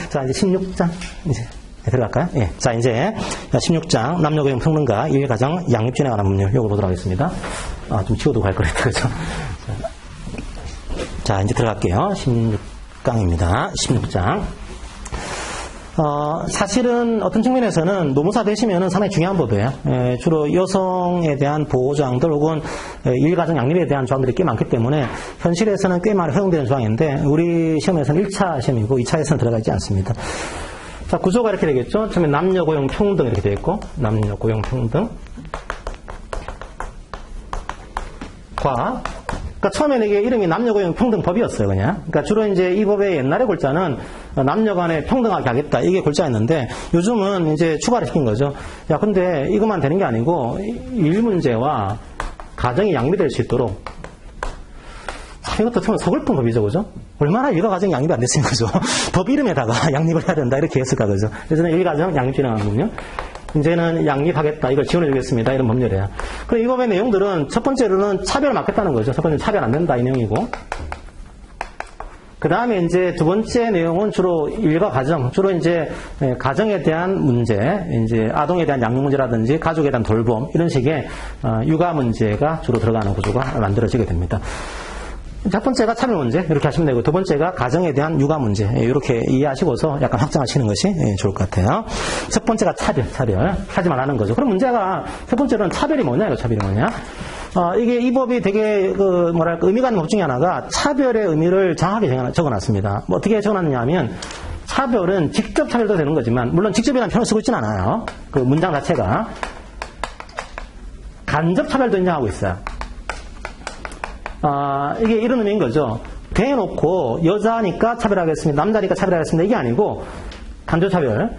자, 이제 16장. 이제 들어갈까요? 예. 자, 이제 16장 남녀고용 평등과 일가정 양립진에 관한 법률 요거 보도록 하겠습니다. 아, 좀 치워두고 갈 거랬다, 그죠? 자, 이제 들어갈게요. 16강입니다. 16장. 사실은 어떤 측면에서는 노무사 되시면은 상당히 중요한 법이에요. 주로 여성에 대한 보호조항들 혹은 일가정 양립에 대한 조항들이 꽤 많기 때문에 현실에서는 꽤 많이 허용되는 조항인데 우리 시험에서는 1차 시험이고 2차에서는 들어가지 않습니다. 자, 구조가 이렇게 되겠죠. 처음에 남녀 고용 평등 이렇게 되어 있고 남녀 고용 평등 그러니까 처음에는 이게 이름이 남녀고용 평등법이었어요, 그냥. 그러니까 주로 이제 이 법의 옛날의 골자는 남녀 간에 평등하게 하겠다, 이게 골자였는데, 요즘은 이제 추가를 시킨 거죠. 야, 근데 이것만 되는 게 아니고, 일 문제와 가정이 양립될 수 있도록, 이것도 처음에 서글픈 법이죠, 그죠? 얼마나 일가 가정이 양립이 안 됐으면, 그죠? 법 이름에다가 양립을 해야 된다, 이렇게 했을까, 그죠? 그래서 일가정 양립 진행하거든요. 이제는 양립하겠다, 이걸 지원해주겠습니다, 이런 법률이에요. 그럼 이 법의 내용들은 첫 번째로는 차별을 막겠다는 거죠. 첫 번째는 차별 안 된다, 이 내용이고. 그 다음에 이제 두 번째 내용은 주로 일가 가정, 주로 이제 가정에 대한 문제, 이제 아동에 대한 양육 문제라든지 가족에 대한 돌봄, 이런 식의 육아 문제가 주로 들어가는 구조가 만들어지게 됩니다. 첫 번째가 차별 문제, 이렇게 하시면 되고, 두 번째가 가정에 대한 육아 문제, 이렇게 이해하시고서 약간 확장하시는 것이 좋을 것 같아요. 첫 번째가 차별, 하지 말라는 거죠. 그럼 문제가, 첫 번째로는 차별이 뭐냐, 이거 차별이 뭐냐? 이게 이 법이 되게, 의미가 있는 법 중에 하나가 차별의 의미를 정확하게 적어놨습니다. 뭐 어떻게 적어놨느냐 하면, 차별은 직접 차별도 되는 거지만, 물론 직접이라는 표현을 쓰고 있지는 않아요. 그 문장 자체가. 간접 차별도 인정하고 있어요. 이게 이런 의미인 거죠. 대놓고 여자니까 차별하겠습니다. 남자니까 차별하겠습니다. 이게 아니고 간접차별.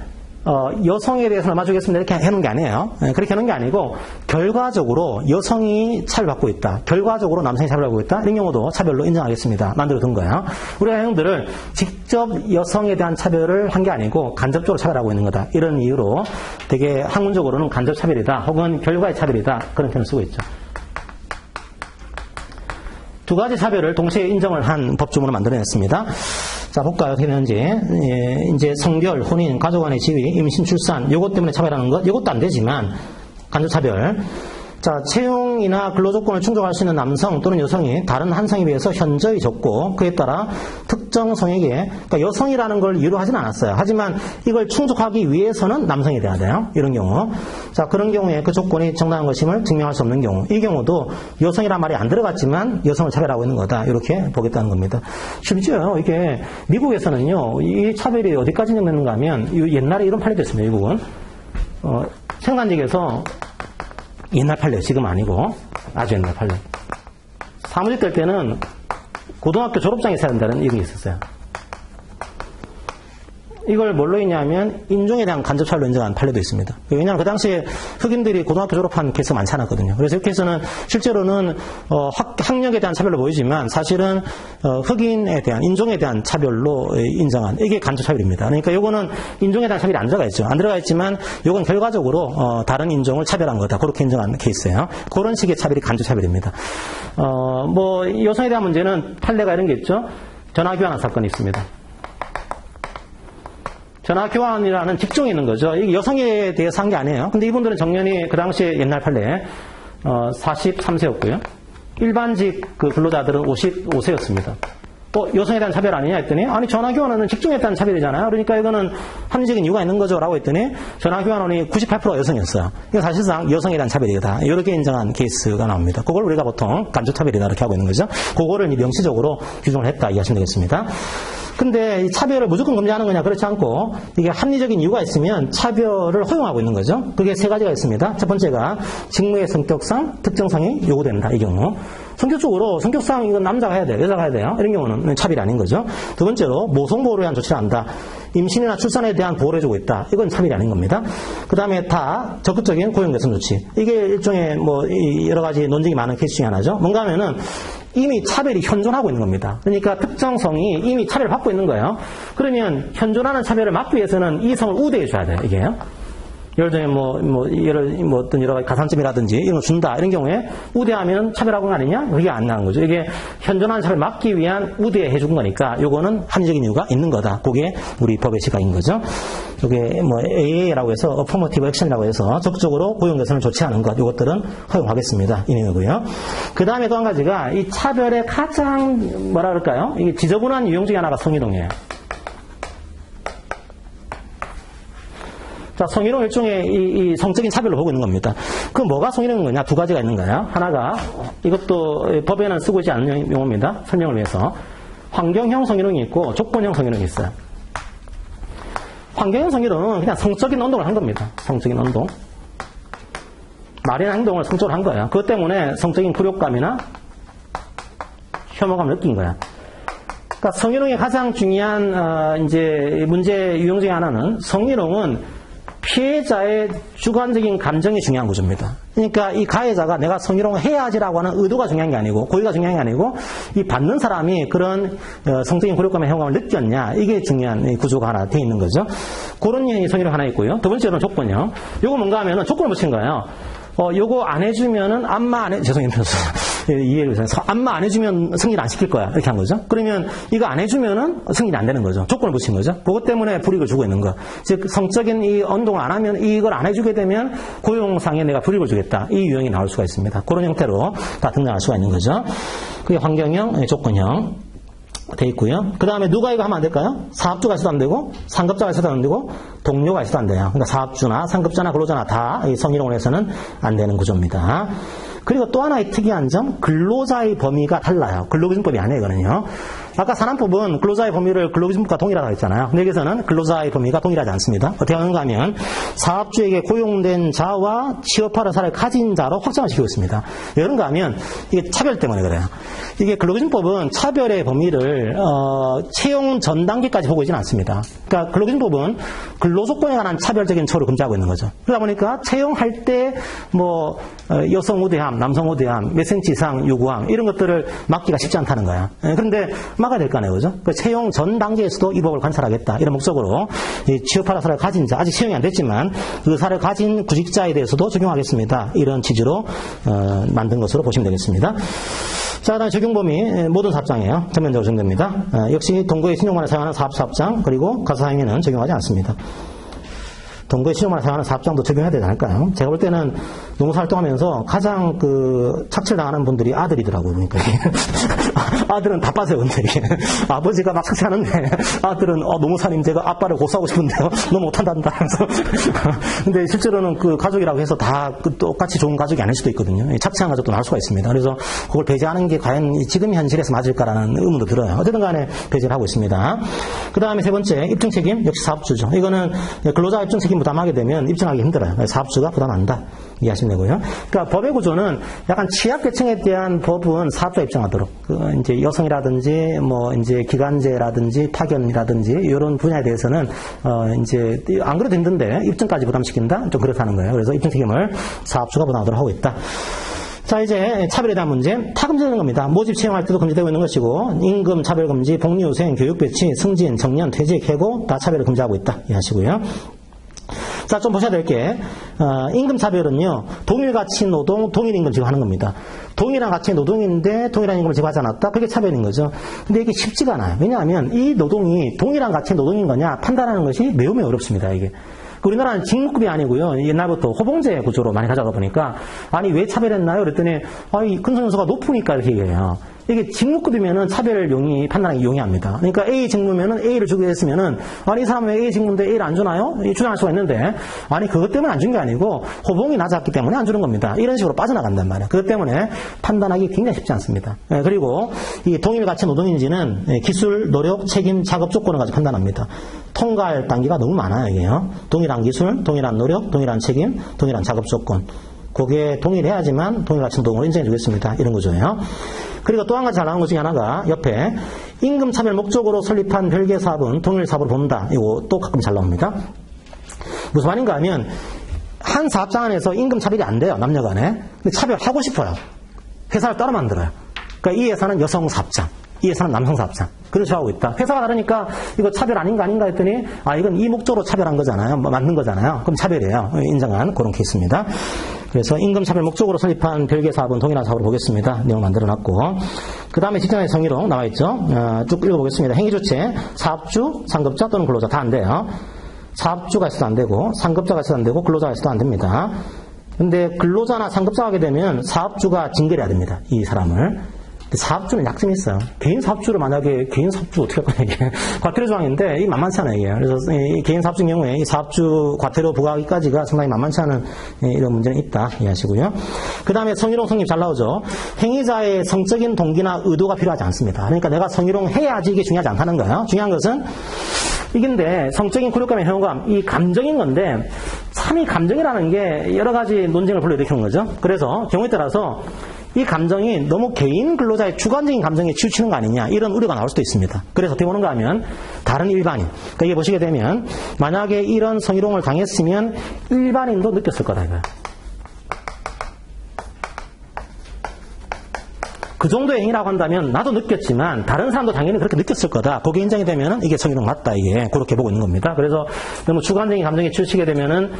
여성에 대해서는 맞추겠습니다. 이렇게 해놓은 게 아니에요. 그렇게 해놓은 게 아니고 결과적으로 여성이 차별받고 있다. 결과적으로 남성이 차별받고 있다. 이런 경우도 차별로 인정하겠습니다. 만들어둔 거예요. 우리가 형들을 직접 여성에 대한 차별을 한 게 아니고 간접적으로 차별하고 있는 거다. 이런 이유로 되게 학문적으로는 간접차별이다. 혹은 결과의 차별이다. 그런 표현을 쓰고 있죠. 두 가지 차별을 동시에 인정을 한 법조문을 만들어냈습니다. 자, 볼까요? 어떻게 되는지. 이제 성별, 혼인, 가족 간의 지위, 임신, 출산, 요것 때문에 차별하는 것, 요것도 안 되지만, 간접차별. 자, 채용이나 근로조건을 충족할 수 있는 남성 또는 여성이 다른 한 성에 비해서 현저히 적고, 그에 따라 특정 성에게, 그러니까 여성이라는 걸 이유로 하진 않았어요. 하지만 이걸 충족하기 위해서는 남성이 돼야 돼요. 이런 경우. 자, 그런 경우에 그 조건이 정당한 것임을 증명할 수 없는 경우. 이 경우도 여성이란 말이 안 들어갔지만 여성을 차별하고 있는 거다. 이렇게 보겠다는 겁니다. 심지어 이게 미국에서는요, 이 차별이 어디까지 인정되는가 하면, 옛날에 이런 판례도 있습니다, 미국은. 생산직에서 옛날 판례, 지금 아니고 아주 옛날 판례. 사무직 될 때는 고등학교 졸업장이 있어야 된다는 이름이 있었어요. 이걸 뭘로 했냐면 인종에 대한 간접차별로 인정한 판례도 있습니다. 왜냐하면 그 당시에 흑인들이 고등학교 졸업한 케이스가 많지 않았거든요. 그래서 이 케이스는 실제로는 학력에 대한 차별로 보이지만 사실은 흑인에 대한 인종에 대한 차별로 인정한 이게 간접차별입니다. 그러니까 요거는 인종에 대한 차별이 안 들어가 있죠. 안 들어가 있지만 요건 결과적으로 다른 인종을 차별한 거다. 그렇게 인정한 케이스예요. 그런 식의 차별이 간접차별입니다. 뭐 여성에 대한 문제는 판례가 이런 게 있죠. 전화교환 사건이 있습니다. 전화교환이라는 직종이 있는 거죠. 이게 여성에 대해서 한 게 아니에요. 근데 이분들은 정년이 그 당시에 옛날 판례 43세였고요. 일반직 그 근로자들은 55세였습니다. 여성에 대한 차별 아니냐 했더니 아니 전화교환원은 직종에 대한 차별이잖아요. 그러니까 이거는 합리적인 이유가 있는 거죠 라고 했더니 전화교환원이 98%가 여성이었어요. 이건 사실상 여성에 대한 차별이다. 이렇게 인정한 케이스가 나옵니다. 그걸 우리가 보통 간접차별이다 이렇게 하고 있는 거죠. 그거를 명시적으로 규정을 했다 이해하시면 되겠습니다. 근데 이 차별을 무조건 금지하는 거냐 그렇지 않고 이게 합리적인 이유가 있으면 차별을 허용하고 있는 거죠. 그게 세 가지가 있습니다. 첫 번째가 직무의 성격상 특정성이 요구된다. 이 경우. 성격상 이건 남자가 해야 돼요. 여자가 해야 돼요. 이런 경우는 차별이 아닌 거죠. 두 번째로 모성보호를 위한 조치를 한다. 임신이나 출산에 대한 보호를 해주고 있다. 이건 차별이 아닌 겁니다. 그 다음에 다 적극적인 고용개선 조치. 이게 일종의 뭐 여러 가지 논쟁이 많은 케이스 중에 하나죠. 뭔가 하면은 이미 차별이 현존하고 있는 겁니다. 그러니까 특정성이 이미 차별을 받고 있는 거예요. 그러면 현존하는 차별을 막기 위해서는 이 성을 우대해 줘야 돼요. 이게요. 예를 들면 어떤 여러 가지 가산점이라든지 이런 걸 준다. 이런 경우에 우대하면 차별하는 거 아니냐? 그게 안 나는 거죠. 이게 현존하는 차별 막기 위한 우대해 준 거니까 요거는 합리적인 이유가 있는 거다. 그게 우리 법의 시각인 거죠. 이게 AA라고 해서 Affirmative Action이라고 해서 적극적으로 고용 개선을 조치하는 것. 이것들은 허용하겠습니다. 이 내용이고요. 그 다음에 또 한 가지가 이 차별의 가장 뭐라 그럴까요? 이게 지저분한 유형 중에 하나가 성희롱이에요. 자, 성희롱 일종의 이 성적인 차별로 보고 있는 겁니다. 그 뭐가 성희롱인 거냐? 두 가지가 있는 거예요. 하나가 이것도 법에는 쓰고 있지 않는 용어입니다. 설명을 위해서. 환경형 성희롱이 있고 조건형 성희롱이 있어요. 환경형 성희롱은 그냥 성적인 운동을 한 겁니다. 성적인 운동. 말이나 행동을 성적으로 한 거예요. 그것 때문에 성적인 굴욕감이나 혐오감을 느낀 거야. 그러니까 성희롱의 가장 중요한 이제 문제 유형 중에 하나는 성희롱은 피해자의 주관적인 감정이 중요한 구조입니다. 그러니까 이 가해자가 내가 성희롱을 해야지라고 하는 의도가 중요한 게 아니고 고의가 중요한 게 아니고 이 받는 사람이 그런 성적인 굴욕감의 혐오감을 느꼈냐 이게 중요한 구조가 하나 돼 있는 거죠. 그런 성희롱 하나 있고요. 두 번째로는 조건이요. 요거 뭔가 하면은 조건을 붙인 거예요. 요거 안 해주면은 죄송해요. 이해를 해서 안마 안 해주면 승인 안 시킬 거야. 이렇게 한 거죠. 그러면 이거 안 해주면은 승인이 안 되는 거죠. 조건을 붙인 거죠. 그것 때문에 불이익을 주고 있는 거. 즉, 성적인 이 운동을 안 하면 이걸 안 해주게 되면 고용상에 내가 불이익을 주겠다. 이 유형이 나올 수가 있습니다. 그런 형태로 다 등장할 수가 있는 거죠. 그게 환경형, 조건형. 돼 있고요. 그 다음에 누가 이거 하면 안 될까요? 사업주가 있어도 안 되고, 상급자가 있어도 안 되고, 동료가 있어도 안 돼요. 그러니까 사업주나 상급자나 근로자나 다 이 성희롱을 해서는 안 되는 구조입니다. 그리고 또 하나의 특이한 점, 근로자의 범위가 달라요. 근로기준법이 아니에요, 이거는요. 아까 산안법은 근로자의 범위를 근로기준법과 동일하다고 했잖아요. 근데 여기서는 근로자의 범위가 동일하지 않습니다. 어떻게 하는가 하면 사업주에게 고용된 자와 취업하는 사람을 가진 자로 확정을 시키고 있습니다. 왜 그런가 하면 이게 차별 때문에 그래요. 이게 근로기준법은 차별의 범위를 채용 전 단계까지 보고 있지는 않습니다. 그러니까 근로기준법은 근로조건에 관한 차별적인 처우를 금지하고 있는 거죠. 그러다 보니까 채용할 때 여성 우대함, 남성 우대함, 몇 cm 이상 요구함 이런 것들을 막기가 쉽지 않다는 거야. 그런데 막아야 될 거 아니에요, 그죠? 채용 전 단계에서도 이 법을 관찰하겠다 이런 목적으로 취업할 의사를 가진 자, 아직 채용이 안 됐지만 그 의사를 가진 구직자에 대해서도 적용하겠습니다. 이런 취지로 만든 것으로 보시면 되겠습니다. 자, 그다음 적용 범위 모든 사업장이에요. 전면적으로 적용됩니다. 역시 동거의 신용만을 사용하는 사업장 그리고 가사행위는 적용하지 않습니다. 동거의 신용만을 사용하는 사업장도 적용해야 되지 않을까요? 제가 볼 때는 농사 활동하면서 가장 착취당하는 분들이 아들이더라고요. 그러니까 아들은 다 빠져요. 근데 아버지가 막 착취하는데 아들은 노무사님 제가 아빠를 고소하고 싶은데요. 너무 못한단다. 근데 실제로는 그 가족이라고 해서 다 똑같이 좋은 가족이 아닐 수도 있거든요. 착취한 가족도 나올 수가 있습니다. 그래서 그걸 배제하는 게 과연 지금 현실에서 맞을까라는 의문도 들어요. 어쨌든 간에 배제를 하고 있습니다. 그 다음에 세 번째 입증책임 역시 사업주죠. 이거는 근로자 입증책임 부담하게 되면 입증하기 힘들어요. 사업주가 부담한다. 이해하시면 되고요. 그러니까 법의 구조는 약간 취약계층에 대한 법은 사업자 입증하도록 이제 여성이라든지 이제 기간제라든지 파견이라든지 이런 분야에 대해서는 이제 안 그래도 힘든데 입증까지 부담시킨다? 좀 그렇다는 거예요. 그래서 입증 책임을 사업주가 부담하도록 하고 있다. 자, 이제 차별에 대한 문제. 다 금지되는 겁니다. 모집 채용할 때도 금지되고 있는 것이고 임금 차별 금지, 복리후생, 교육 배치, 승진, 정년, 퇴직, 해고 다 차별을 금지하고 있다. 이해하시고요. 자, 좀 보셔야 될 게, 임금차별은요, 동일 가치 노동, 동일 임금 지급하는 겁니다. 동일한 가치의 노동인데, 동일한 임금을 지급하지 않았다? 그게 차별인 거죠. 근데 이게 쉽지가 않아요. 왜냐하면, 이 노동이 동일한 가치의 노동인 거냐, 판단하는 것이 매우 어렵습니다, 이게. 우리나라는 직무급이 아니고요. 옛날부터 호봉제 구조로 많이 가져가다 보니까, 아니, 왜 차별했나요? 그랬더니, 이 근속연수가 높으니까 이렇게 얘기해요. 이게 직무급이면은 차별용이 판단하기 용이합니다. 그러니까 A 직무면은 A를 주게 했으면은 아니 이 사람은 왜 A 직무인데 A를 안 주나요? 주장할 수가 있는데 아니 그것 때문에 안 준 게 아니고 호봉이 낮았기 때문에 안 주는 겁니다. 이런 식으로 빠져나간단 말이에요. 그것 때문에 판단하기 굉장히 쉽지 않습니다. 그리고 이 동일 가치 노동인지는 기술, 노력, 책임, 작업 조건을 가지고 판단합니다. 통과할 단계가 너무 많아요. 이게요. 동일한 기술, 동일한 노력, 동일한 책임, 동일한 작업 조건. 그게 동일해야지만 동일 가치 노동을 인정해 주겠습니다. 이런 구조예요. 그리고 또 한 가지 잘 나온 것 중에 하나가 옆에 임금차별 목적으로 설립한 별개 사업은 동일 사업으로 본다. 이거 또 가끔 잘 나옵니다. 무슨 말인가 하면 한 사업장 안에서 임금차별이 안 돼요. 남녀 간에. 근데 차별하고 싶어요. 회사를 따로 만들어요. 그러니까 이 회사는 여성 사업장. 이 회사는 남성사업장. 그런 식으로 하고 있다. 회사가 다르니까 이거 차별 아닌가 했더니 이건 이 목적으로 차별한 거잖아요. 맞는 거잖아요. 그럼 차별이에요. 인정한 그런 케이스입니다. 그래서 임금차별 목적으로 설립한 별개 사업은 동일한 사업으로 보겠습니다. 내용 만들어놨고 그 다음에 직장의 성희롱 나와있죠. 쭉 읽어보겠습니다. 행위주체, 사업주, 상급자 또는 근로자 다 안 돼요. 사업주가 있어도 안 되고 상급자가 있어도 안 되고 근로자가 있어도 안 됩니다. 근데 근로자나 상급자가 하게 되면 사업주가 징계를 해야 됩니다. 이 사람을. 사업주는 약점이 있어요. 개인 사업주를 만약에 개인 사업주 어떻게 할 거냐 이게 과태료 조항인데 이 만만치 않아요 이게. 그래서 이 개인 사업주 경우에 이 사업주 과태료 부과하기까지가 상당히 만만치 않은 이런 문제는 있다 이해하시고요. 그 다음에 성희롱 성립 잘 나오죠. 행위자의 성적인 동기나 의도가 필요하지 않습니다. 그러니까 내가 성희롱 해야지 이게 중요하지 않다는 거예요. 중요한 것은 이긴데 성적인 굴욕감의 해오감 이 감정인 건데 참 이 감정이라는 게 여러 가지 논쟁을 불러일으키는 거죠. 그래서 경우에 따라서 이 감정이 너무 개인 근로자의 주관적인 감정에 치우치는 거 아니냐 이런 우려가 나올 수도 있습니다. 그래서 어떻게 보는가 하면 다른 일반인 그러니까 이게 보시게 되면 만약에 이런 성희롱을 당했으면 일반인도 느꼈을 거다 이거야. 그 정도의 행위라고 한다면 나도 느꼈지만 다른 사람도 당연히 그렇게 느꼈을 거다. 그게 인정이 되면은 이게 성희롱 맞다 이게 그렇게 보고 있는 겁니다. 그래서 너무 주관적인 감정에 치우치게 되면은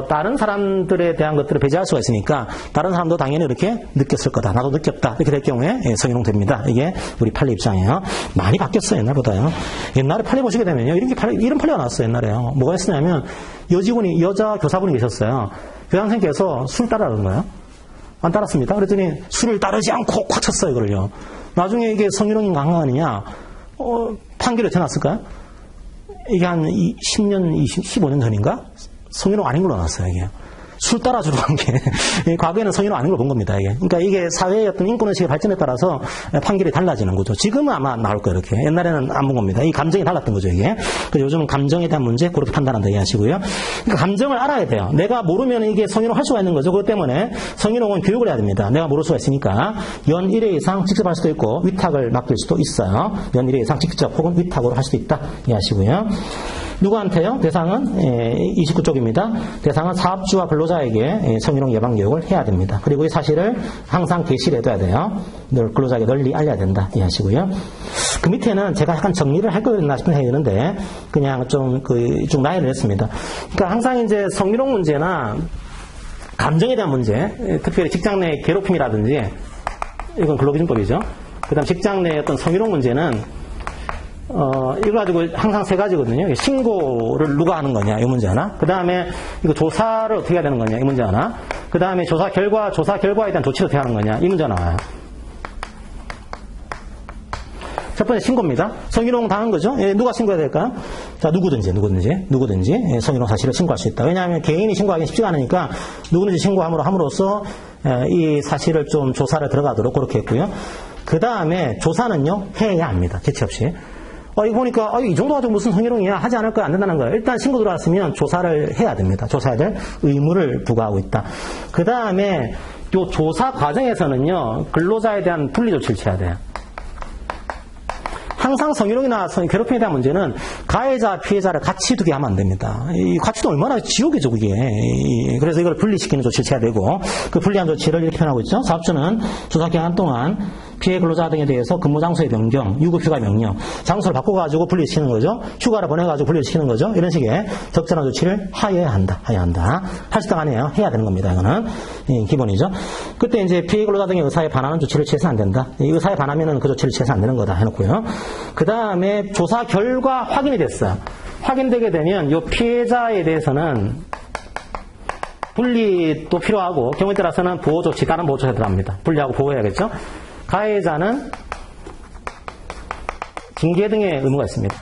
다른 사람들에 대한 것들을 배제할 수가 있으니까 다른 사람도 당연히 이렇게 느꼈을 거다. 나도 느꼈다. 이렇게 될 경우에 성희롱 됩니다. 이게 우리 판례 입장이에요. 많이 바뀌었어요 옛날보다요. 옛날에 판례 보시게 되면요 이런 판례가 나왔어요 옛날에요. 뭐가 했었냐면 여자 교사분이 계셨어요. 교장선생님께서 술 따라하는 거예요. 안 따랐습니다. 그랬더니 술을 따르지 않고 꽉 쳤어요, 이걸요. 나중에 이게 성희롱인가 한강아니냐, 판결이 어떻게 났을까요? 이게 한 10년, 15년 전인가? 성희롱 아닌 걸로 나왔어요, 이게. 술 따라주러 간 게, 과거에는 성희롱 아닌 걸 본 겁니다, 이게. 그러니까 이게 사회의 어떤 인권의식의 발전에 따라서 판결이 달라지는 거죠. 지금은 아마 나올 거예요, 이렇게. 옛날에는 안 본 겁니다. 이 감정이 달랐던 거죠, 이게. 그래서 요즘은 감정에 대한 문제, 그렇게 판단한다, 이해하시고요. 그러니까 감정을 알아야 돼요. 내가 모르면 이게 성희롱 할 수가 있는 거죠. 그것 때문에 성희롱은 교육을 해야 됩니다. 내가 모를 수가 있으니까. 연 1회 이상 직접 할 수도 있고, 위탁을 맡길 수도 있어요. 연 1회 이상 직접 혹은 위탁으로 할 수도 있다, 이해하시고요. 누구한테요? 대상은 29쪽입니다. 대상은 사업주와 근로자에게 성희롱 예방 교육을 해야 됩니다. 그리고 이 사실을 항상 게시를 해둬야 돼요. 근로자에게 널리 알려야 된다. 이해하시고요. 그 밑에는 제가 약간 정리를 할 거였나 싶은 생각이 드는데 그냥 좀 쭉 나열을 했습니다. 그러니까 항상 이제 성희롱 문제나 감정에 대한 문제, 특별히 직장 내 괴롭힘이라든지 이건 근로기준법이죠. 그 다음 직장 내 어떤 성희롱 문제는 이거 가지고 항상 세 가지거든요. 신고를 누가 하는 거냐, 이 문제 하나. 그 다음에 이거 조사를 어떻게 해야 되는 거냐, 이 문제 하나. 그 다음에 조사 결과에 대한 조치를 어떻게 하는 거냐, 이 문제 나와요. 첫 번째 신고입니다. 성희롱 당한 거죠. 누가 신고해야 될까요? 자, 누구든지 성희롱 사실을 신고할 수 있다. 왜냐하면 개인이 신고하기는 쉽지가 않으니까 누구든지 신고함으로써 이 사실을 좀 조사를 들어가도록 그렇게 했고요. 그 다음에 조사는요 해야 합니다. 재치 없이. 이거 보니까 이 정도 가지고 무슨 성희롱이야 하지 않을 거야 안 된다는 거예요. 일단 신고 들어왔으면 조사를 해야 됩니다. 조사해야 될 의무를 부과하고 있다. 그 다음에 요 조사 과정에서는요 근로자에 대한 분리 조치를 취해야 돼요. 항상 성희롱이나 괴롭힘에 대한 문제는 가해자, 피해자를 같이 두게 하면 안 됩니다. 이 같이 두면 얼마나 지옥이죠, 그게. 그래서 이걸 분리시키는 조치를 취해야 되고, 그 분리한 조치를 이렇게 표현하고 있죠. 사업주는 조사 기간 동안 피해 근로자 등에 대해서 근무 장소의 변경, 유급휴가 명령, 장소를 바꿔가지고 분리시키는 거죠. 휴가를 보내가지고 분리시키는 거죠. 이런 식의 적절한 조치를 하여야 한다. 할 수 있다 아니에요. 해야 되는 겁니다. 이거는 기본이죠. 그때 이제 피해 근로자 등의 의사에 반하는 조치를 취해서는 안 된다. 이 의사에 반하면은 그 조치를 취해서 안 되는 거다 해놓고요. 그 다음에 조사 결과 확인이 됐어요. 확인되게 되면 이 피해자에 대해서는 분리도 필요하고 경우에 따라서는 보호조치, 다른 보호조치가 들어갑니다. 분리하고 보호해야겠죠. 가해자는 징계 등의 의무가 있습니다.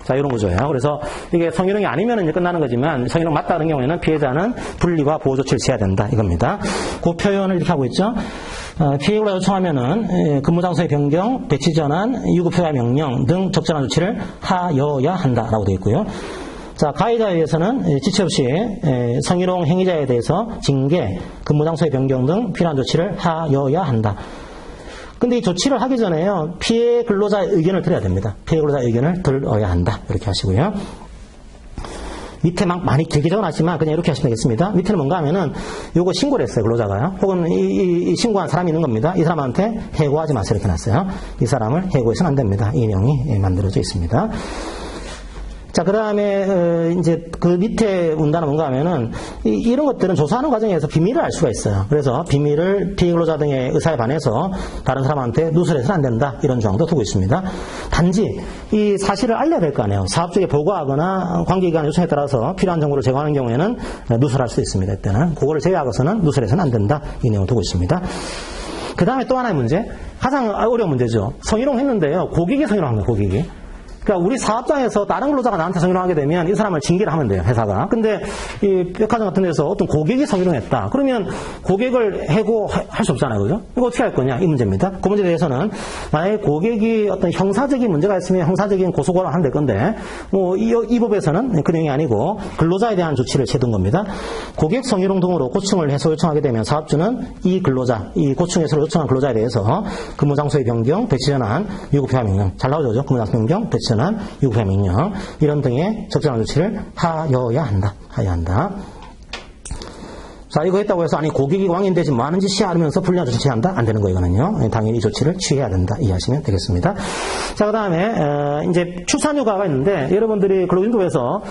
자, 이런 거죠. 그래서 이게 성희롱이 아니면 이제 끝나는 거지만 성희롱 맞다 그런 경우에는 피해자는 분리와 보호 조치를 취해야 된다 이겁니다. 그 표현을 이렇게 하고 있죠. 피해가 요청하면은 근무장소의 변경, 배치 전환, 유급휴가 명령 등 적절한 조치를 하여야 한다라고 되어 있고요. 자, 가해자에 대해서는 지체 없이 성희롱 행위자에 대해서 징계, 근무장소의 변경 등 필요한 조치를 하여야 한다. 근데 이 조치를 하기 전에요, 피해 근로자의 의견을 들어야 됩니다. 피해 근로자의 의견을 들어야 한다. 이렇게 하시고요. 밑에 막 많이 길게 적어놨지만 그냥 이렇게 하시면 되겠습니다. 밑에는 뭔가 하면은 요거 신고를 했어요, 근로자가요. 혹은 이 신고한 사람이 있는 겁니다. 이 사람한테 해고하지 마세요, 이렇게 놨어요. 이 사람을 해고해서는 안 됩니다. 이 내용이 만들어져 있습니다. 자, 그 다음에, 이제, 그 밑에 문단은 뭔가 하면은, 이런 것들은 조사하는 과정에서 비밀을 알 수가 있어요. 그래서 비밀을 피근로자 등의 의사에 반해서 다른 사람한테 누설해서는 안 된다. 이런 조항도 두고 있습니다. 단지, 이 사실을 알려야 될 거 아니에요. 사업 쪽에 보고하거나 관계기관 요청에 따라서 필요한 정보를 제공하는 경우에는 누설할 수 있습니다. 이때는. 그거를 제외하고서는 누설해서는 안 된다. 이 내용을 두고 있습니다. 그 다음에 또 하나의 문제. 가장 어려운 문제죠. 성희롱 했는데요. 고객이 성희롱합니다, 고객이. 그러니까 우리 사업장에서 다른 근로자가 나한테 성희롱하게 되면 이 사람을 징계를 하면 돼요, 회사가. 근데 이 백화점 같은 데서 어떤 고객이 성희롱했다. 그러면 고객을 해고할 수 없잖아요, 그죠? 이거 어떻게 할 거냐, 이 문제입니다. 그 문제에 대해서는 만약에 고객이 어떤 형사적인 문제가 있으면 형사적인 고소고발을 하면 될 건데, 뭐 이 법에서는 그 내용이 아니고 근로자에 대한 조치를 취해둔 겁니다. 고객 성희롱 등으로 고충을 해소 요청하게 되면 사업주는 이 근로자, 이 고충 해소를 요청한 근로자에 대해서 근무 장소의 변경, 배치 전환, 유급 휴가 명령. 잘 나오죠, 그죠? 근무 장소 변경, 배치 전환, 유급 휴가 명령 이런 등의 적절한 조치를 하여야 한다. 자, 이거 했다고 해서 아니 고객이 왕인 대신 뭐 하는 짓이야 하면서 불리한 조치를 취한다? 안 되는 거예요, 이거는요. 당연히 이 조치를 취해야 된다. 이해하시면 되겠습니다. 자, 그 다음에 이제 출산휴가가 있는데 여러분들이 근로기준법에서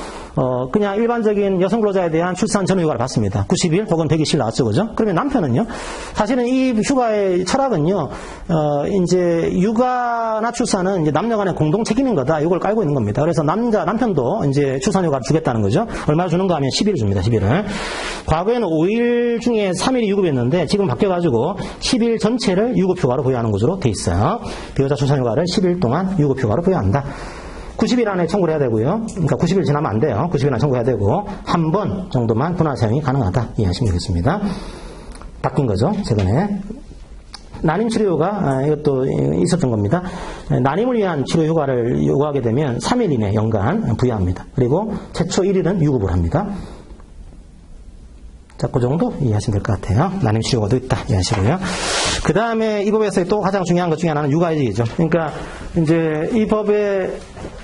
그냥 일반적인 여성 근로자에 대한 출산 전후휴가를 받습니다. 90일 혹은 120일 나왔죠, 그죠? 그러면 남편은요? 사실은 이 휴가의 철학은요, 이제 육아나 출산은 이제 남녀 간의 공동 책임인 거다. 이걸 깔고 있는 겁니다. 그래서 남편도 이제 출산휴가를 주겠다는 거죠. 얼마 주는가 하면 10일 줍니다, 10일을. 과거에는 5일 중에 3일이 유급이었는데 지금 바뀌어가지고 10일 전체를 유급휴가로 부여하는 구조로 돼 있어요. 배우자 출산휴가를 10일 동안 유급휴가로 부여한다. 90일 안에 청구를 해야 되고요. 그러니까 90일 지나면 안 돼요. 90일 안에 청구해야 되고 한 번 정도만 분할 사용이 가능하다. 이해하시면 되겠습니다. 바뀐 거죠, 최근에. 난임치료휴가 이것도 있었던 겁니다. 난임을 위한 치료휴가를 요구하게 되면 3일 이내 연간 부여합니다. 그리고 최초 1일은 유급을 합니다. 자, 그 정도 이해하시면 될 것 같아요. 난임치료가 있다 이해하시고요. 그 다음에 이 법에서 또 가장 중요한 것 중에 하나는 육아휴직이죠. 그러니까 이제 이 법의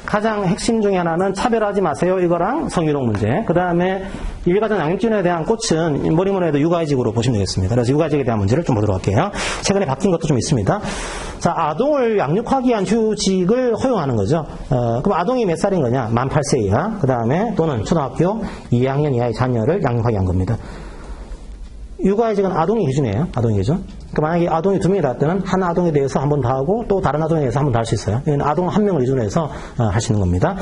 가장 핵심 중에 하나는 차별하지 마세요 이거랑 성희롱 문제. 그 다음에 일가정 양육진에 대한 꽃은 뭐니뭐니 해도 육아휴직으로 보시면 되겠습니다. 그래서 육아휴직에 대한 문제를 좀 보도록 할게요. 최근에 바뀐 것도 좀 있습니다. 자, 아동을 양육하기 위한 휴직을 허용하는 거죠. 그럼 아동이 몇 살인 거냐? 만 8세 이하. 그 다음에 또는 초등학교 2학년 이하의 자녀를 양육하기 위한 겁니다. 육아휴직은 아동이 기준이에요. 아동이 기준. 그러니까 만약에 아동이 2명이 다 때는 한 아동에 대해서 한 번 더 하고 또 다른 아동에 대해서 한 번 더 할 수 있어요. 이건 아동 1명을 기준으로 해서 할 수 있는 겁니다.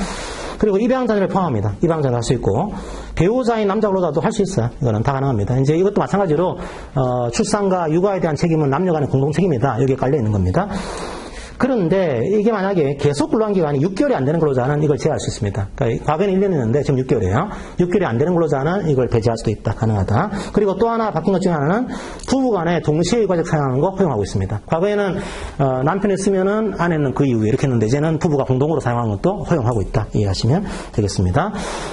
그리고 입양자녀를 포함합니다. 입양자녀를 할 수 있고 배우자인 남자 근로자도 할 수 있어요. 이거는 다 가능합니다. 이제 이것도 마찬가지로 출산과 육아에 대한 책임은 남녀 간의 공동 책임이다. 여기에 깔려 있는 겁니다. 그런데 이게 만약에 계속 근로한 기간이 6개월이 안 되는 근로자는 이걸 제외할 수 있습니다. 그러니까 과거에는 1년이었는데 지금 6개월이에요. 6개월이 안 되는 근로자는 이걸 배제할 수도 있다. 가능하다. 그리고 또 하나 바뀐 것 중에 하나는 부부 간에 동시에 육아휴직 사용하는 거 허용하고 있습니다. 과거에는 남편이 쓰면은 아내는 그 이후에 이렇게 했는데 이제는 부부가 공동으로 사용하는 것도 허용하고 있다. 이해하시면 되겠습니다.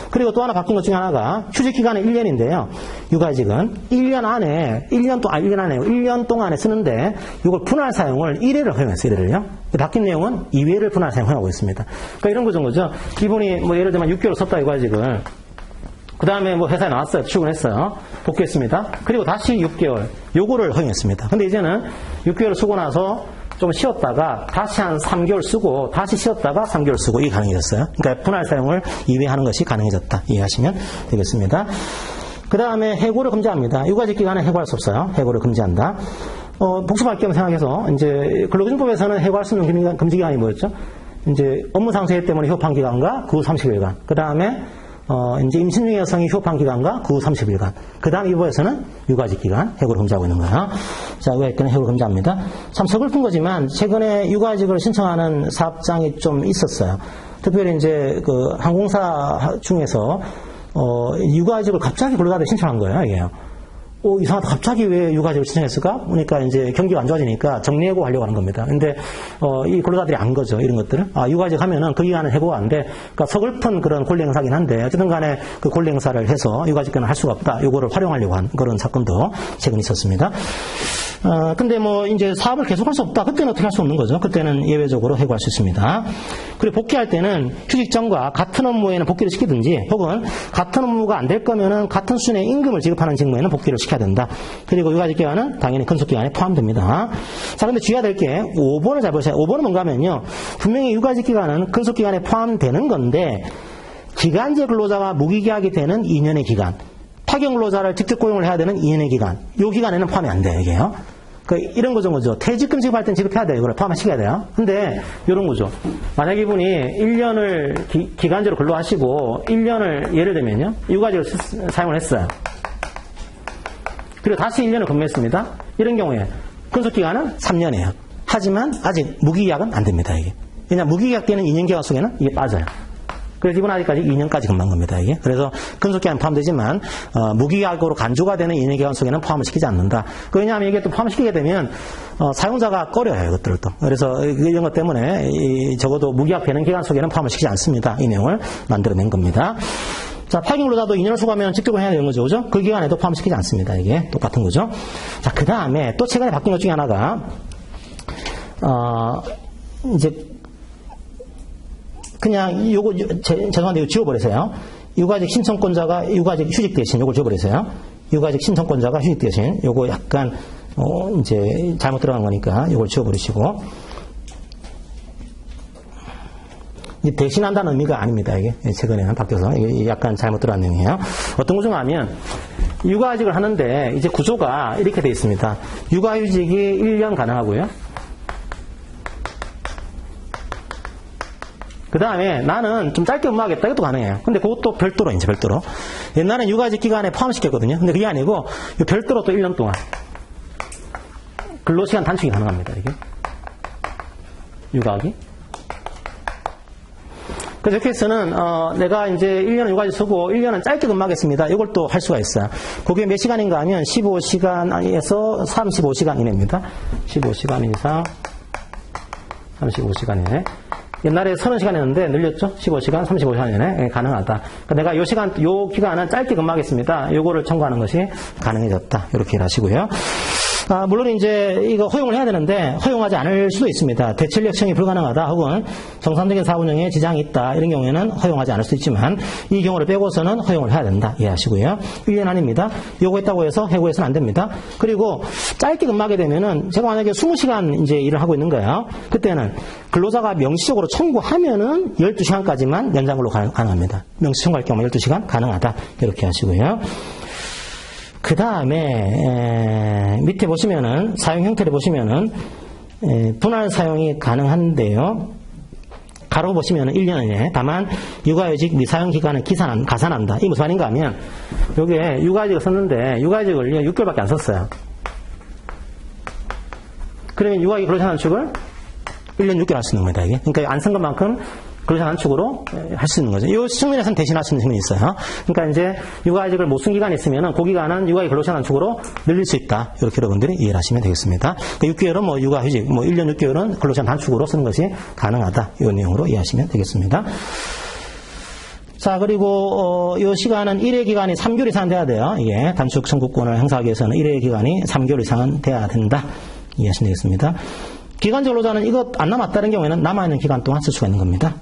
그리고 또 하나 바뀐 것 중에 하나가 휴직 기간이 1년인데요. 육아휴직은 1년 동안에 쓰는데 이걸 분할 사용을 1회를 허용했어요. 1회를요. 바뀐 내용은 2회를 분할 사용하고 있습니다. 그러니까 이런 거죠, 그죠? 기본이 뭐 예를 들면 6개월 썼다 육아휴직을. 그 다음에 뭐 회사에 나왔어요. 출근했어요. 복귀했습니다. 그리고 다시 6개월. 요거를 허용했습니다. 근데 이제는 6개월 쓰고 나서 좀 쉬었다가 다시 한 3개월 쓰고 다시 쉬었다가 3개월 쓰고 이게 가능해졌어요. 그러니까 분할 사용을 2회 하는 것이 가능해졌다. 이해하시면 되겠습니다. 그 다음에 해고를 금지합니다. 육아휴직 기간에 해고할 수 없어요. 해고를 금지한다. 복습할 겸 생각해서, 이제, 근로기준법에서는 해고할 수 있는 금지기간이 뭐였죠? 이제, 업무 상쇄 때문에 휴업한 기간과 그 후 30일간. 그 다음에, 이제 임신 중의 여성이 휴업한 기간과 그 후 30일간. 그 다음 이 법에서는 육아휴직 기간, 해고를 금지하고 있는 거예요. 자, 육아휴직은 해고를 금지합니다. 참 서글픈 거지만, 최근에 육아휴직을 신청하는 사업장이 좀 있었어요. 특별히 이제, 그, 항공사 중에서, 육아휴직을 갑자기 근로자들이 신청한 거예요, 이게요. 이상하다. 갑자기 왜 육아휴직을 신청했을까? 그러니까 이제 경기가 안 좋아지니까 정리해고 하려고 하는 겁니다. 근데, 이 근로자들이 안 거죠. 이런 것들을. 육아휴직 하면은 그 기간은 해고가 안 돼. 그러니까 서글픈 그런 권리 행사긴 한데, 어쨌든 간에 그 권리 행사를 해서 육아휴직권을 할 수가 없다. 요거를 활용하려고 한 그런 사건도 최근 있었습니다. 근데 뭐 이제 사업을 계속할 수 없다. 그때는 어떻게 할 수 없는 거죠. 그때는 예외적으로 해고할 수 있습니다. 그리고 복귀할 때는 휴직 전과 같은 업무에는 복귀를 시키든지 혹은 같은 업무가 안 될 거면은 같은 수준의 임금을 지급하는 직무에는 복귀를 시켜야 된다. 그리고 육아직 기간은 당연히 근속 기간에 포함됩니다. 자, 근데 주의해야 될 게 5번을 잘 보세요. 5번은 뭔가 하면요. 분명히 육아직 기간은 근속 기간에 포함되는 건데 기간제 근로자와 무기계약이 되는 2년의 기간, 파견 근로자를 직접 고용을 해야 되는 2년의 기간, 이 기간에는 포함이 안 돼요, 이게요. 이런 거죠. 퇴직금 지급할 땐 지급해야 돼요. 이걸 포함시켜야 돼요. 근데, 이런 거죠. 만약 이분이 1년을 기간제로 근로하시고, 1년을, 예를 들면요, 육아직을 사용을 했어요. 그리고 다시 1년을 근무했습니다. 이런 경우에, 근속기간은 3년이에요. 하지만, 아직 무기계약은 안 됩니다, 이게. 왜냐하면 무기계약 때는 2년 기간 속에는 이게 빠져요. 그래서 이번 아직까지 2년까지 근무한 겁니다, 이게. 그래서 근속기간 포함되지만, 무기계약으로 간주가 되는 2년 기간 속에는 포함을 시키지 않는다. 왜냐하면 이게 또 포함시키게 되면, 사용자가 꺼려요, 이것들을 또. 그래서 이런 것 때문에, 적어도 무기계약 되는 기간 속에는 포함을 시키지 않습니다. 이 내용을 만들어낸 겁니다. 자, 파견 근로자도 2년을 수고하면 직접을 해야 되는 거죠, 그죠? 그 기간에도 포함시키지 않습니다, 이게. 똑같은 거죠. 자, 그 다음에 또 최근에 바뀐 것 중에 하나가, 이제, 그냥 요거 죄송한데 이거 지워버리세요. 육아직 신청권자가 육아직 휴직 대신 요걸 지워버리세요. 육아직 신청권자가 휴직 대신 요거 약간 이제 잘못 들어간 거니까 요걸 지워버리시고 이제 대신한다는 의미가 아닙니다. 이게 최근에는 바뀌어서 이게 약간 잘못 들어간 내용이에요. 어떤 구조가 하면 육아직을 하는데 이제 구조가 이렇게 되어 있습니다. 육아휴직이 1년 가능하고요. 그 다음에 나는 좀 짧게 근무하겠다. 이것도 가능해요. 근데 그것도 별도로, 이제 별도로. 옛날엔 육아직 기간에 포함시켰거든요. 근데 그게 아니고, 별도로 또 1년 동안. 근로시간 단축이 가능합니다, 이게. 육아기. 그래서 케이스는, 내가 이제 1년은 육아직 쓰고 1년은 짧게 근무하겠습니다. 이걸 또 할 수가 있어요. 그게 몇 시간인가 하면 15시간에서 35시간 이내입니다. 15시간 이상, 35시간 이내. 옛날에 30시간이었는데 늘렸죠? 15시간, 35시간 이내 가능하다. 그러니까 내가 요 시간, 요 기간은 짧게 근무하겠습니다. 요거를 청구하는 것이 가능해졌다. 이렇게 일하시고요. 물론 이제 이거 허용을 해야 되는데 허용하지 않을 수도 있습니다. 대체 요청이 불가능하다 혹은 정상적인 사업 운영에 지장이 있다 이런 경우에는 허용하지 않을 수 있지만 이 경우를 빼고서는 허용을 해야 된다 이해하시고요. 1년 아닙니다. 요구했다고 해서 해고해서는 안 됩니다. 그리고 짧게 근무하게 되면은 제가 만약에 20시간 이제 일을 하고 있는 거예요. 그때는 근로자가 명시적으로 청구하면은 12시간까지만 연장 근로 가능합니다. 명시 청구할 경우 12시간 가능하다 이렇게 하시고요. 그 다음에 밑에 보시면은 사용 형태를 보시면은 분할 사용이 가능한데요. 가로 보시면은 1년 이내 다만 육아휴직 미사용 기간은 가산한다. 이게 무슨 말인가 하면 요게 육아휴직을 썼는데 육아휴직을 6개월밖에 안 썼어요. 그러면 육아휴직 근로자 단축을 1년 6개월 할 수 있는 겁니다. 이게. 그러니까 안 쓴 것만큼 근로자 단축으로 할 수 있는 거죠. 이 측면에서는 대신할 수 있는 측면이 있어요. 그러니까 이제 육아휴직을 못 쓴 기간이 있으면 그 기간은 육아휴직 근로자 단축으로 늘릴 수 있다. 이렇게 여러분들이 이해를 하시면 되겠습니다. 그러니까 6개월은 뭐 육아휴직, 뭐 1년 6개월은 근로자 단축으로 쓰는 것이 가능하다. 이 내용으로 이해하시면 되겠습니다. 자, 그리고 이 시간은 1회 기간이 3개월 이상 돼야 돼요. 이게 단축 청구권을 행사하기 위해서는 1회 기간이 3개월 이상은 돼야 된다. 이해하시면 되겠습니다. 기간제 근로자는 이것 안 남았다는 경우에는 남아있는 기간 동안 쓸 수가 있는 겁니다.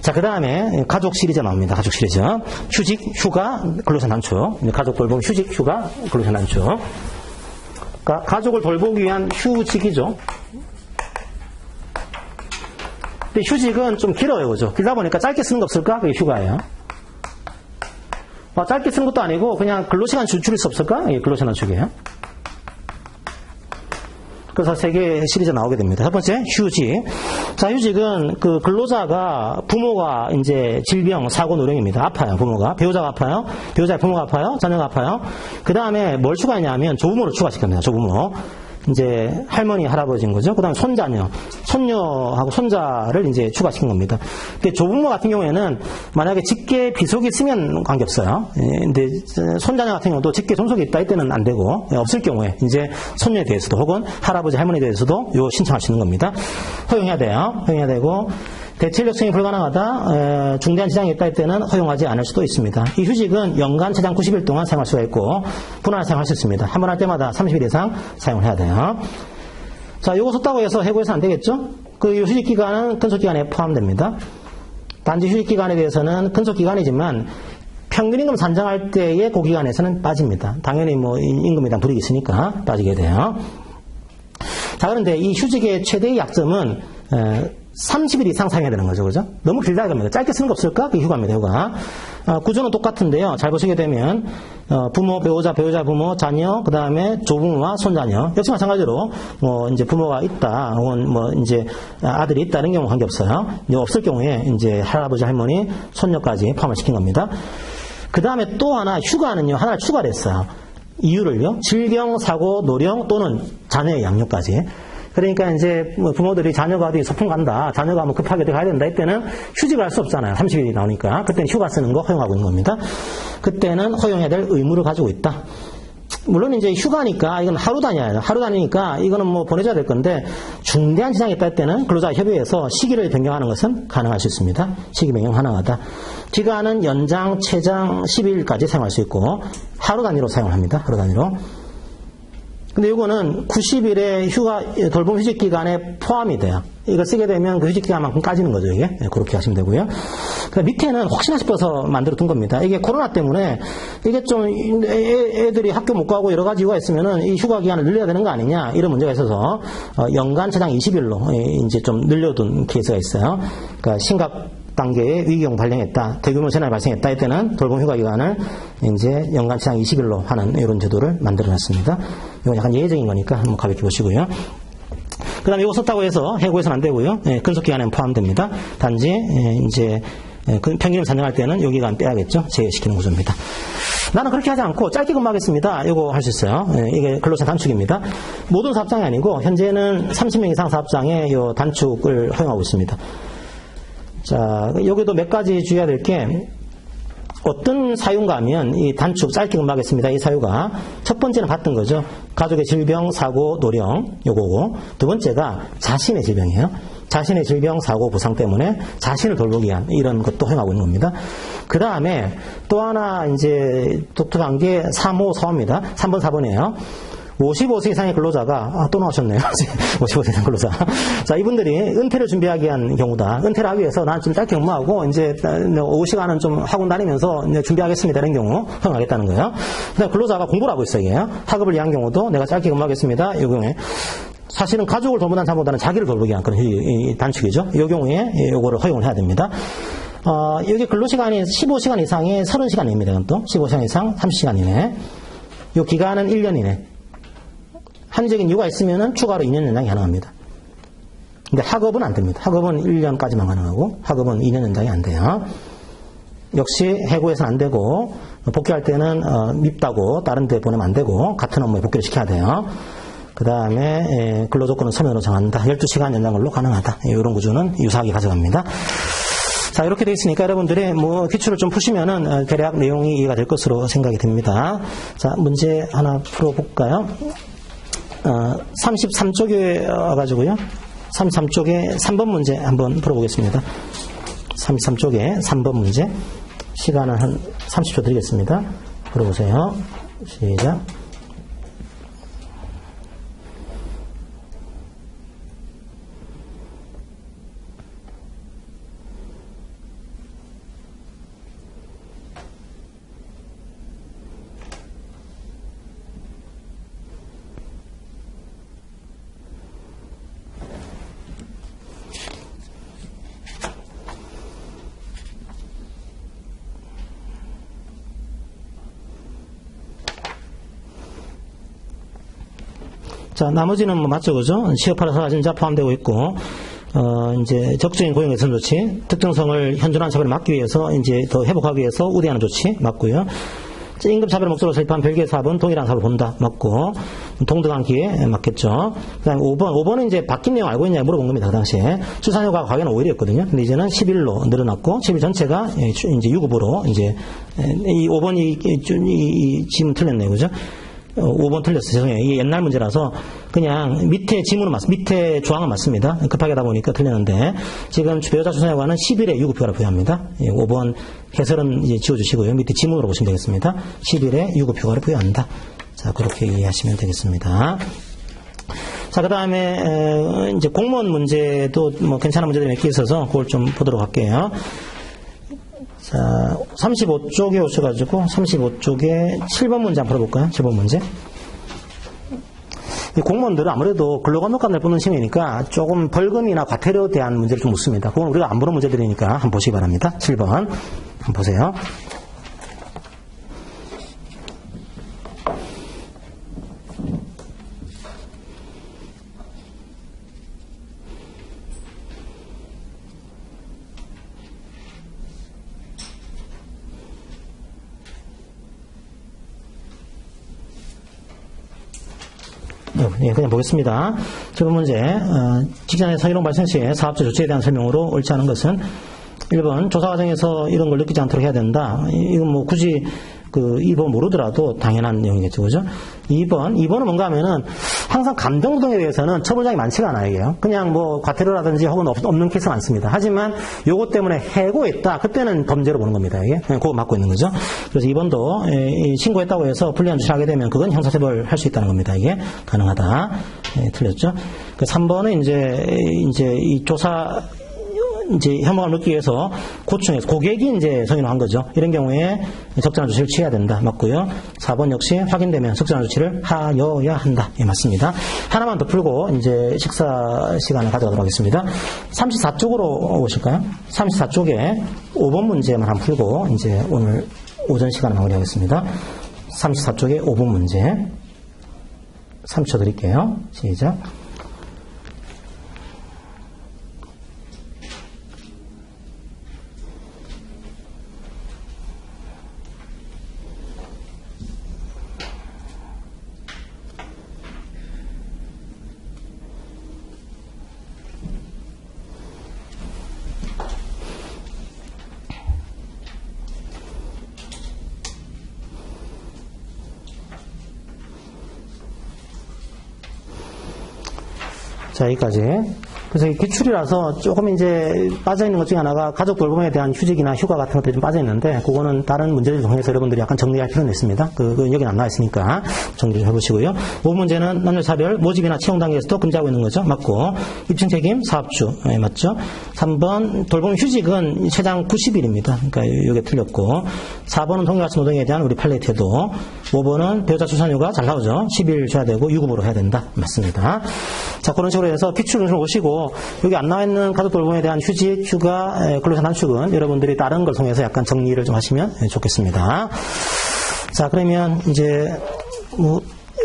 자, 그 다음에 가족 시리즈 나옵니다. 가족 시리즈. 휴직, 휴가, 근로자 단축. 가족 돌보기, 휴직, 휴가, 근로자 단축. 그러니까 가족을 돌보기 위한 휴직이죠. 근데 휴직은 좀 길어요, 그죠? 길다 보니까 짧게 쓰는 거 없을까? 그게 휴가예요. 짧게 쓰는 것도 아니고 그냥 근로시간 줄일 수 없을까? 이게 근로자 단축이에요. 그래서 3개의 시리즈 나오게 됩니다. 첫 번째, 휴직. 자, 휴직은 그 근로자가 부모가 이제 질병, 사고, 노령입니다. 아파요, 부모가. 배우자가 아파요. 배우자의 부모가 아파요. 자녀가 아파요. 그 다음에 뭘 추가했냐면 조부모를 추가시켰습니다. 조부모. 이제 할머니, 할아버지인 거죠. 그 다음에 손자녀, 손녀하고 손자를 이제 추가시킨 겁니다. 근데 조부모 같은 경우에는 만약에 직계 비속이 있으면 관계없어요. 근데 손자녀 같은 경우도 직계 존속이 있다 이때는 안 되고 없을 경우에 이제 손녀에 대해서도 혹은 할아버지, 할머니에 대해서도 요 신청할 수 있는 겁니다. 허용해야 돼요. 허용해야 되고 대체 인력성이 불가능하다, 중대한 지장이 있다 할 때는 허용하지 않을 수도 있습니다. 이 휴직은 연간 최장 90일 동안 사용할 수가 있고 분할 사용할 수 있습니다. 한 번 할 때마다 30일 이상 사용을 해야 돼요. 자, 요거 썼다고 해서 해고해서 안 되겠죠? 그 휴직 기간은 근속 기간에 포함됩니다. 단지 휴직 기간에 대해서는 근속 기간이지만 평균임금 산정할 때의 그 기간에서는 빠집니다. 당연히 뭐 임금에 대한 불이익이 있으니까 빠지게 돼요. 자, 그런데 이 휴직의 최대의 약점은 30일 이상 사용해야 되는 거죠. 그죠? 너무 길다 이겁니다. 짧게 쓰는 거 없을까? 그 휴가입니다. 휴가. 구조는 똑같은데요. 잘 보시게 되면 부모, 배우자, 부모, 자녀, 그 다음에 조부모와 손자녀. 역시 마찬가지로 뭐 이제 부모가 있다, 혹은 뭐 이제 아들이 있다 이런 경우 관계없어요. 없을 경우에 이제 할아버지, 할머니, 손녀까지 포함을 시킨 겁니다. 그 다음에 또 하나 휴가는요, 하나를 추가를 했어요. 이유를요, 질병, 사고, 노령 또는 자녀의 양육까지. 그러니까 이제 부모들이 자녀가 어디 소풍 간다, 자녀가 뭐 급하게 가야 된다 이때는 휴직을 할 수 없잖아요. 30일이 나오니까. 그때는 휴가 쓰는 거 허용하고 있는 겁니다. 그때는 허용해야 될 의무를 가지고 있다. 물론 이제 휴가니까 이건 하루 단위예요. 하루 단위니까 이거는 뭐 보내줘야 될 건데 중대한 지장이 있다 할 때는 근로자 협의회에서 시기를 변경하는 것은 가능할 수 있습니다. 시기 변경 가능하다. 기간은 연장, 최장 12일까지 사용할 수 있고 하루 단위로 사용을 합니다. 하루 단위로. 근데 이거는 90일의 휴가, 돌봄 휴직 기간에 포함이 돼요. 이거 쓰게 되면 그 휴직 기간만큼 까지는 거죠, 이게. 네, 그렇게 하시면 되고요. 그 밑에는 혹시나 싶어서 만들어 둔 겁니다. 이게 코로나 때문에 이게 좀 애들이 학교 못 가고 여러 가지 이유가 있으면은 이 휴가 기간을 늘려야 되는 거 아니냐, 이런 문제가 있어서 연간 최장 20일로 이제 좀 늘려둔 케이스가 있어요. 그러니까 심각 단계의 위기경 발생했다, 대규모 재난이 발생했다 할 때는 돌봄 휴가 기간을 이제 연간 최장 20일로 하는 이런 제도를 만들어 놨습니다. 이건 약간 예외적인 거니까 한번 가볍게 보시고요. 그 다음에 이거 썼다고 해서 해고해서는 안 되고요. 근속 기간에는 포함됩니다. 단지 이제 평균을 산정할 때는 요 기간 빼야겠죠. 제외시키는 구조입니다. 나는 그렇게 하지 않고 짧게 근무하겠습니다. 이거 할 수 있어요. 이게 근로자 단축입니다. 모든 사업장이 아니고 현재는 30명 이상 사업장에 요 단축을 허용하고 있습니다. 자, 여기도 몇 가지 주의해야 될 게, 어떤 사유인가 하면, 이 단축, 짧게 근무하겠습니다. 이 사유가, 첫 번째는 봤던 거죠. 가족의 질병, 사고, 노령, 요거고, 두 번째가 자신의 질병이에요. 자신의 질병, 사고, 부상 때문에 자신을 돌보기 위한 이런 것도 허용하고 있는 겁니다. 그 다음에 또 하나 이제 독특한 게 3호, 4호입니다. 3번, 4번이에요. 55세 이상의 근로자가, 또 나오셨네요. 55세 이상 근로자. 자, 이분들이 은퇴를 준비하기 위한 경우다. 은퇴를 하기 위해서 난 좀 짧게 근무하고, 이제, 오후 시간은 좀 학원 다니면서 준비하겠습니다. 이런 경우, 허용하겠다는 거예요. 그 다음에 근로자가 공부를 하고 있어요, 이게. 학업을 위한 경우도 내가 짧게 근무하겠습니다. 이 경우에. 사실은 가족을 돌보는 사람보다는 자기를 돌보기 위한 그런 단축이죠. 이 경우에 요거를 허용을 해야 됩니다. 여기 근로시간이 15시간 이상의 30시간입니다. 이건 또. 15시간 이상 30시간 이내. 요 기간은 1년 이내. 한정적인 이유가 있으면은 추가로 2년 연장이 가능합니다. 근데 학업은 안 됩니다. 학업은 1년까지만 가능하고 학업은 2년 연장이 안 돼요. 역시 해고해서는 안 되고 복귀할 때는 밉다고 다른 데 보내면 안 되고 같은 업무에 복귀를 시켜야 돼요. 그 다음에 근로조건은 서면으로 정한다. 12시간 연장 근로 가능하다. 이런 구조는 유사하게 가져갑니다. 자, 이렇게 되어 있으니까 여러분들이 뭐 기출을 좀 푸시면은 대략 내용이 이해가 될 것으로 생각이 됩니다. 자, 문제 하나 풀어볼까요? 33쪽에 와가지고요. 33쪽에 3번 문제 한번 풀어보겠습니다. 33쪽에 3번 문제. 시간은 한 30초 드리겠습니다. 풀어보세요. 시작. 자, 나머지는 뭐 맞죠, 그죠? 취업하러 사진자 포함되고 있고, 이제 적극적인 고용 개선 조치, 특정성을 현존한 차별을 막기 위해서 이제 더 회복하기 위해서 우대하는 조치 맞고요. 임금 차별 목적으로 설립한 별개의 사업은 동일한 사업을 본다 맞고, 동등한 기회 맞겠죠. 그다음에 5번은 이제 바뀐 내용 알고 있냐 물어본 겁니다. 그 당시에 출산휴가 과거에는 5일이었거든요. 근데 이제는 10일로 늘어났고 10일 전체가 이제 유급으로 이제 이 5번이 이 지문 틀렸네요, 그죠? 5번 틀렸어요. 죄송해요. 이게 옛날 문제라서 그냥 밑에 지문은 밑에 조항은 맞습니다. 급하게 하다 보니까 틀렸는데 지금 배우자 출산여관은 10일에 유급휴가를 부여합니다. 5번 해설은 이제 지워주시고요. 밑에 지문으로 보시면 되겠습니다. 10일에 유급휴가를 부여한다. 자, 그렇게 이해하시면 되겠습니다. 자, 그 다음에 이제 공무원 문제도 뭐 괜찮은 문제들이 몇 개 있어서 그걸 좀 보도록 할게요. 자, 35쪽에 오셔가지고 35쪽에 7번 문제 한번 풀어볼까요? 7번 문제. 이 공무원들은 아무래도 근로감독관을 뽑는 시험이니까 조금 벌금이나 과태료에 대한 문제를 좀 묻습니다. 그건 우리가 안 보는 문제들이니까 한번 보시기 바랍니다. 7번 한번 보세요. 예, 그냥 보겠습니다. 7번 문제. 직장의 성희롱 발생 시에 사업자 조치에 대한 설명으로 옳지 않은 것은 1번 조사 과정에서 이런 걸 느끼지 않도록 해야 된다. 이건 뭐 굳이 2번 모르더라도 당연한 내용이겠죠. 그죠? 2번은 뭔가 하면은 항상 감정노동에 대해서는 처벌장이 많지가 않아요. 이게요. 그냥 뭐 과태료라든지 혹은 없는 케이스가 많습니다. 하지만 요것 때문에 해고했다. 그때는 범죄로 보는 겁니다. 이게. 그거 맞고 있는 거죠. 그래서 2번도 신고했다고 해서 불리한 조치를 하게 되면 그건 형사처벌 할 수 있다는 겁니다. 이게 가능하다. 틀렸죠. 3번은 이제 이 조사 혐오감을 느끼기 위해서 고충해서 고객이 이제 성인을 한 거죠. 이런 경우에 적절한 조치를 취해야 된다. 맞고요. 4번 역시 확인되면 적절한 조치를 하여야 한다. 예, 맞습니다. 하나만 더 풀고 이제 식사 시간을 가져가도록 하겠습니다. 34쪽으로 오실까요? 34쪽에 5번 문제만 한번 풀고 이제 오늘 오전 시간을 마무리하겠습니다. 34쪽에 5번 문제 3초 드릴게요. 시작. 자, 여기까지. 그래서 기출이라서 조금 이제 빠져있는 것 중에 하나가 가족 돌봄에 대한 휴직이나 휴가 같은 것들이 좀 빠져있는데, 그거는 다른 문제를 통해서 여러분들이 약간 정리할 필요는 있습니다. 여기는 안 나와있으니까 정리 좀 해보시고요. 5번 문제는 남녀사별 모집이나 채용 단계에서도 금지하고 있는 거죠. 맞고. 입증 책임 사업주. 네, 맞죠. 3번 돌봄 휴직은 최장 90일입니다. 그러니까 이게 틀렸고. 4번은 동일같은 노동에 대한 우리 판례 태도. 5번은 배우자 출산휴가 잘 나오죠. 10일 줘야 되고 유급으로 해야 된다. 맞습니다. 자, 그런 식으로 해서 기출을 좀 오시고, 여기 안 나와 있는 가족 돌봄에 대한 휴직, 휴가, 근로시간 단축은 여러분들이 다른 걸 통해서 약간 정리를 좀 하시면 좋겠습니다. 자, 그러면 이제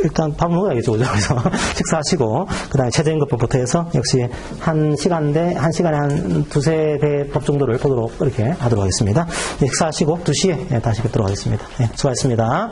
일단 밥 먹어야겠죠, 그죠? 그래서 식사하시고, 그 다음에 최저임금법부터 해서 역시 한 시간에 한 두세 배 법 정도를 보도록 이렇게 하도록 하겠습니다. 식사하시고 2시에 다시 뵙도록 하겠습니다. 수고하셨습니다.